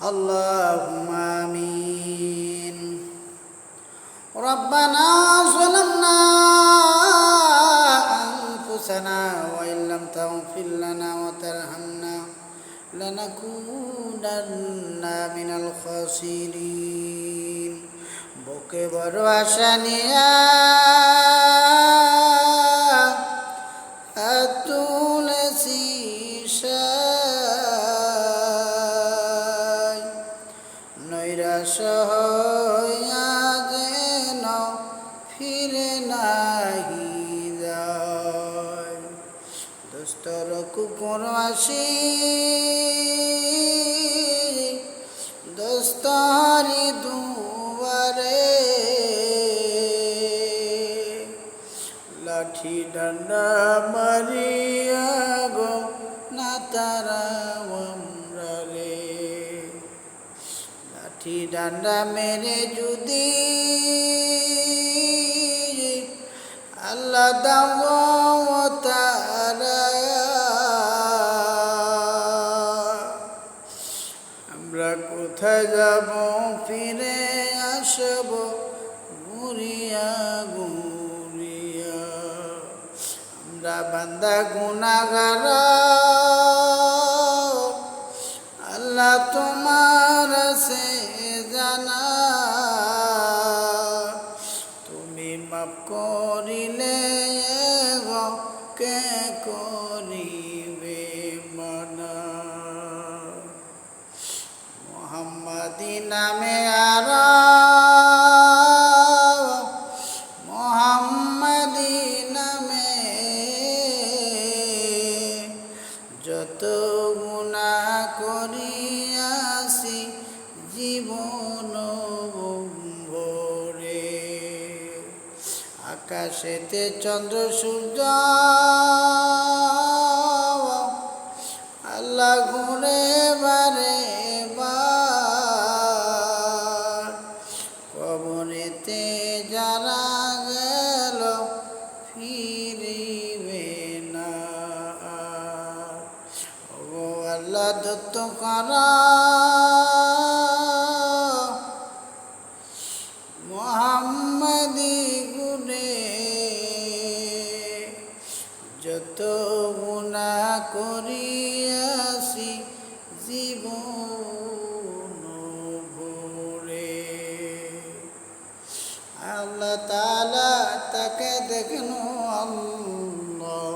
اللهم آمين. ربنا ظلمنا أنفسنا وإن لم تغفر لنا وترحمنا لنكونن من الخاسرين. বুকে বড় আশা নিয়া তুলসী নৈরাশ হইয়া যেন ফিরে নাহি যায়। দুস্তর কুকুর আসি দোস্তরি দুয়ারে, লাঠি ডান্ডা মারিয়া গো না তারা আমরারে। লাঠি ডান্ডা মেরে যদি আল্লাহ দাও তারা, আমরা কোথায় যাব ফিরে আসব ঘুরিয়া ঘুরিয়া। আমরা বান্দা গুনাহগার আল্লাহ তোমার সে জানা, তুমি মাফ করিলে কে করিবে মানা। মুহাম্মাদি নামে আর মুহাম্মাদি নামে যত গুনাহ করিয়াছি জীবন ভরে। আকাশেতে চন্দ্র সূর্য আল্লাহ ঘুরে বারে বার, কবরেতে যারা গেল ফিরিবে না। ও আল্লাহ দত্ত করা মুহাম্মাদি গুণে যত গুনাহ করিয়াছি জীবন ভরে। আল্লাহ তাআলা তাকে দেখেন আল্লাহ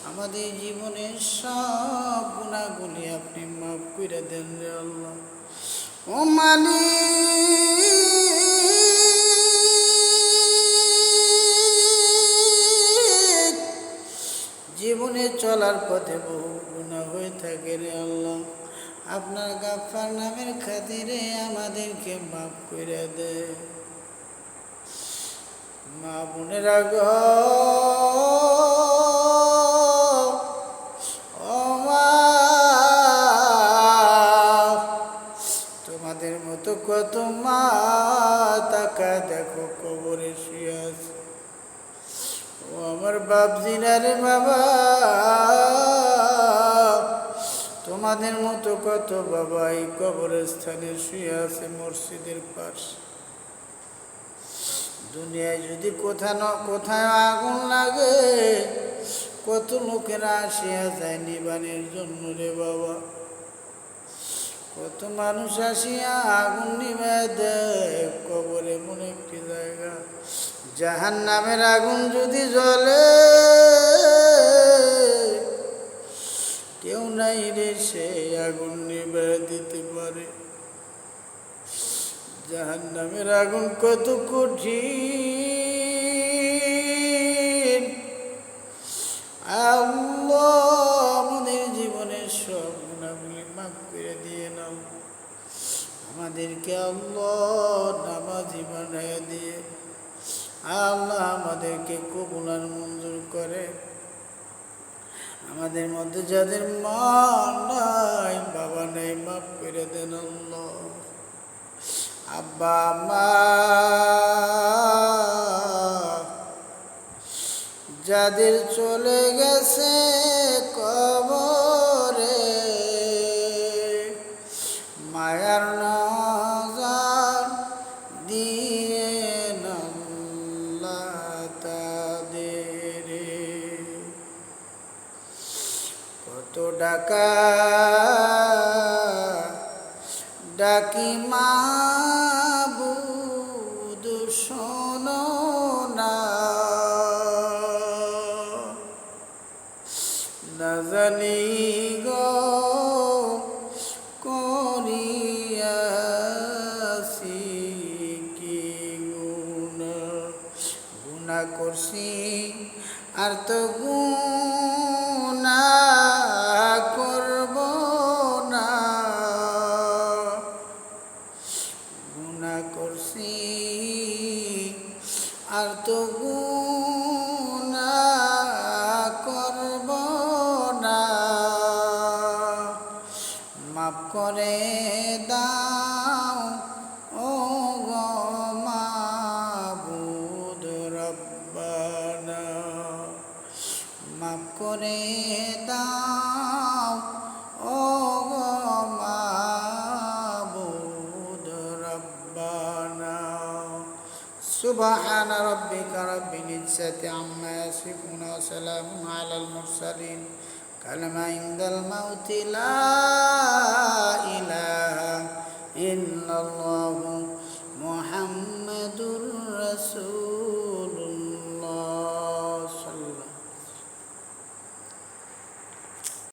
আমাদের জীবনের সব গুনাহগুলি আপনি মাফ করে দেন রে আল্লাহ। ও মালিক, জীবনে চলার পথে বহু গুনাহ হয়ে থাকে রে আল্লাহ, আপনার গাফফার নামের খাতিরে আমাদেরকে মাফ করে দে। মা বোনেরা গো, ও মা, তোমাদের মতো কত মা তাকা দেখো কবরে শুয়ে আছে। ও আমার বাপজি না রে বাবা, তোমাদের মতো কত বাবা এই কবরস্থানে শুয়ে আছে মসজিদের পাশে। দুনিয়ায় যদি কোথায় আগুন লাগে কত লোকেরা আসিয়া যায় নিবানের জন্য রে বাবা। কত মানুষ আসিয়া আগুন নিভে দেয় কবরে এমন একটি জায়গা, জাহান্নামের আগুন যদি জ্বলে কেউ নাই রে সে আগুন নিভে দিতে পারে। জাহান্নামের আগুন কত কঠিন। আল্লাহ আমাদের জীবনের সব গুনাহগুলি মাফ করে দিয়ে নাও। আমাদেরকে আল্লাহ নামাজি বানায় দিয়ে আল্লাহ আমাদেরকে কবুল আর মঞ্জুর করে। আমাদের মধ্যে যাদের মা নাই বাবা নাই মাফ করে দেন আল্লাহ। আব্বা মা যাদের চলে গেছে কবরে, মায়া কত ডাকা ডাকি মাবুদ শোনো না, না জানি গো করিয়াছি কি গুনাহ করছি আর তো গুনাহ করব না, গুনাহ করছি আর তো গুনাহ করব না, মাফ করে দাও ও গো মাবুদ রব্বানা, মাফ করে দাও ও গো মাবুদ রব্বানা। সুবহান রাব্বিকা রাব্বিল ইজ্জাতি আম্মা ইয়াসিফুন ওয়া সালামুন আলাল মুরসালিন। কালমা ইনদাল মাউতি লা ইলাহা